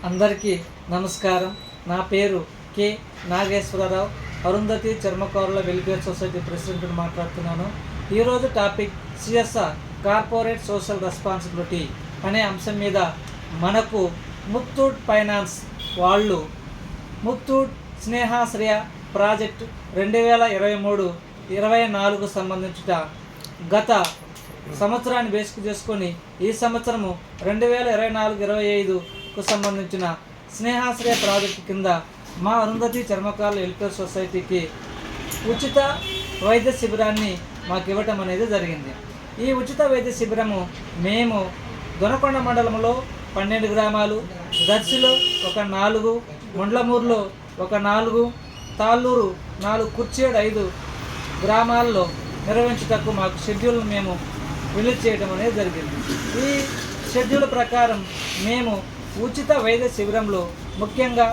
అందరికీ నమస్కారం. నా పేరు కె నాగేశ్వరరావు, అరుంధతి చర్మకారుల వెల్ఫేర్ సొసైటీ ప్రెసిడెంట్ని మాట్లాడుతున్నాను. ఈరోజు topic CSR, corporate social responsibility అనే అంశం మీద మనకు ముత్తూట్ ఫైనాన్స్ వాళ్ళు ముత్తూట్ స్నేహాశ్రయ ప్రాజెక్ట్ 2023-24 సంబంధించిన గత సంవత్సరాన్ని బేసిక్ చేసుకొని ఈ సంవత్సరము 2024-25కు సంబంధించిన స్నేహాశ్రయ ప్రాజెక్టు కింద మా అరుంధతి చర్మకారుల వెల్ఫేర్ సొసైటీకి ఉచిత వైద్య శిబిరాన్ని మాకు ఇవ్వటం అనేది జరిగింది. ఈ ఉచిత వైద్య శిబిరము మేము దొనకొండ మండలంలో 12 గ్రామాలు, దర్శిలో ఒక 4, ముండ్లమూరులో ఒక 4, తాళ్ళూరు 4, కుర్చేడు 5 గ్రామాల్లో నిర్వహించుటకు మాకు షెడ్యూల్ను మేము రిలీజ్ చేయడం అనేది జరిగింది. ఈ షెడ్యూల్ ప్రకారం మేము ఉచిత వైద్య శిబిరంలో ముఖ్యంగా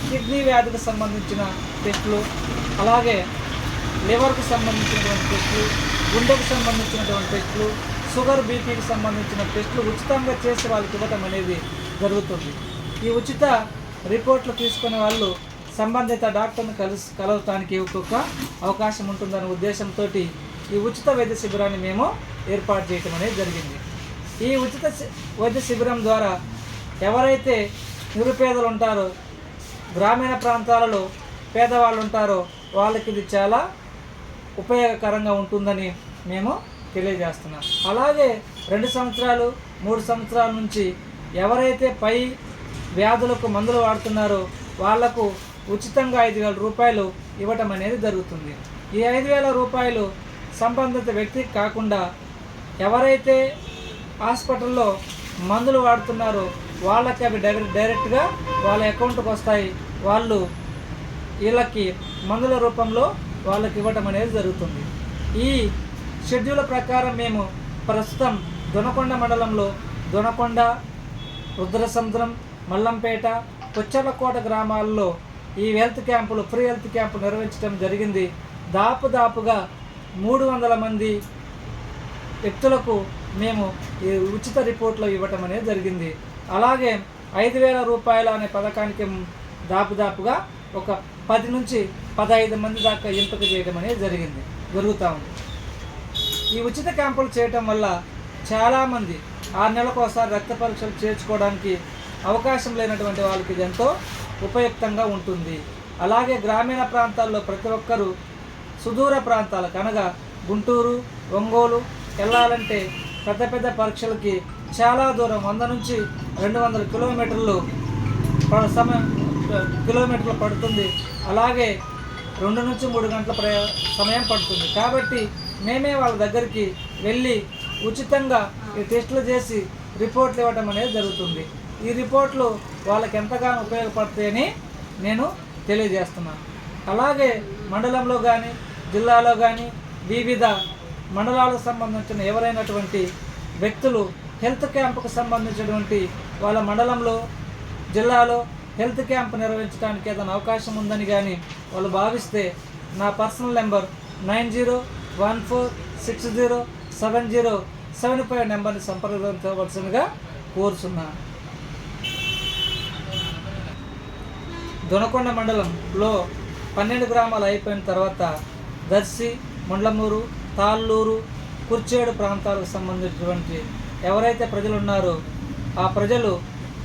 కిడ్నీ వ్యాధికి సంబంధించిన టెస్టులు, అలాగే లివర్కు సంబంధించినటువంటి టెస్టులు, గుండెకు సంబంధించినటువంటి టెస్టులు, షుగర్ బీపీకి సంబంధించిన టెస్టులు ఉచితంగా చేసి వాళ్ళకి ఇవ్వటం అనేది జరుగుతుంది. ఈ ఉచిత రిపోర్ట్లు తీసుకునే వాళ్ళు సంబంధిత డాక్టర్ని కలవటానికి ఒక్కొక్క అవకాశం ఉంటుందనే ఉద్దేశంతో ఈ ఉచిత వైద్య శిబిరాన్ని మేము ఏర్పాటు చేయటం అనేది జరిగింది. ఈ ఉచిత వైద్య శిబిరం ద్వారా ఎవరైతే నిరుపేదలు ఉంటారో, గ్రామీణ ప్రాంతాలలో పేదవాళ్ళు ఉంటారో వాళ్ళకి ఇది చాలా ఉపయోగకరంగా ఉంటుందని మేము తెలియజేస్తున్నాం. అలాగే 2 సంవత్సరాలు 3 సంవత్సరాల నుంచి ఎవరైతే పై వ్యాధులకు మందులు వాడుతున్నారో వాళ్లకు ఉచితంగా 5,000 రూపాయలు ఇవ్వటం అనేది జరుగుతుంది. ఈ 5,000 రూపాయలు సంబంధిత వ్యక్తికి కాకుండా ఎవరైతే హాస్పిటల్లో మందులు వాడుతున్నారో వాళ్ళకి అవి డైరెక్ట్గా వాళ్ళ అకౌంట్కి వస్తాయి. వాళ్ళు వీళ్ళకి మందుల రూపంలో వాళ్ళకి ఇవ్వటం అనేది జరుగుతుంది. ఈ షెడ్యూల్ ప్రకారం మేము ప్రస్తుతం దొనకొండ మండలంలో దొనకొండ, రుద్రసముద్రం, మల్లంపేట, కొచ్చర్లకోట గ్రామాల్లో ఈ హెల్త్ క్యాంపులు, ఫ్రీ హెల్త్ క్యాంపులు నిర్వహించడం జరిగింది. దాపుగా 300 మంది వ్యక్తులకు మేము ఈ ఉచిత రిపోర్ట్లు ఇవ్వటం అనేది జరిగింది. అలాగే 5,000 రూపాయలు అనే పథకానికి దాపుగా ఒక 10 నుంచి 15 మంది దాకా ఎంపిక చేయడం అనేది జరుగుతూ ఉంది. ఈ ఉచిత క్యాంపులు చేయటం వల్ల చాలామంది 6 నెలలకు ఒకసారి రక్త పరీక్షలు చేర్చుకోవడానికి అవకాశం లేనటువంటి వాళ్ళకి ఇది ఎంతో ఉపయుక్తంగా ఉంటుంది. అలాగే గ్రామీణ ప్రాంతాల్లో ప్రతి ఒక్కరూ సుదూర ప్రాంతాలకు అనగా గుంటూరు, ఒంగోలు వెళ్ళాలంటే పెద్ద పరీక్షలకి చాలా దూరం 100 నుంచి 200 కిలోమీటర్లు పడుతుంది. అలాగే 2 నుంచి 3 గంటల సమయం పడుతుంది. కాబట్టి మేమే వాళ్ళ దగ్గరికి వెళ్ళి ఉచితంగా ఈ టెస్టులు చేసి రిపోర్ట్లు ఇవ్వటం అనేది జరుగుతుంది. ఈ రిపోర్ట్లు వాళ్ళకి ఎంతగానో ఉపయోగపడతాయని నేను తెలియజేస్తున్నాను. అలాగే మండలంలో కానీ జిల్లాలో కానీ వివిధ మండలాలకు సంబంధించిన ఎవరైనటువంటి వ్యక్తులు హెల్త్ క్యాంపుకు సంబంధించినటువంటి వాళ్ళ మండలంలో, జిల్లాలో హెల్త్ క్యాంప్ నిర్వహించడానికి ఏదైనా అవకాశం ఉందని కానీ వాళ్ళు భావిస్తే నా పర్సనల్ నెంబర్ 9014607075 నెంబర్ని సంప్రదించవలసిందిగా కోరుచున్నాను. దొనకొండ మండలంలో 12 గ్రామాలు అయిపోయిన తర్వాత దర్శి, ముండ్లమూరు, తాళ్ళూరు, కుర్చేడు ప్రాంతాలకు సంబంధించినటువంటి ఎవరైతే ప్రజలు ఉన్నారో ఆ ప్రజలు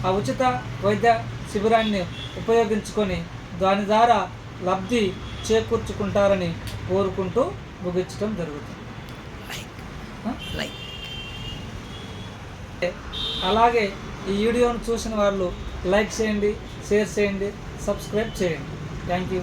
ఆ ఉచిత వైద్య శిబిరాన్ని ఉపయోగించుకొని దాని ద్వారా లబ్ధి చేకూర్చుకుంటారని కోరుకుంటూ ముగించడం జరుగుతుంది. అలాగే ఈ వీడియోను చూసిన వాళ్ళు లైక్ చేయండి, షేర్ చేయండి, సబ్స్క్రైబ్ చేయండి. Thank you.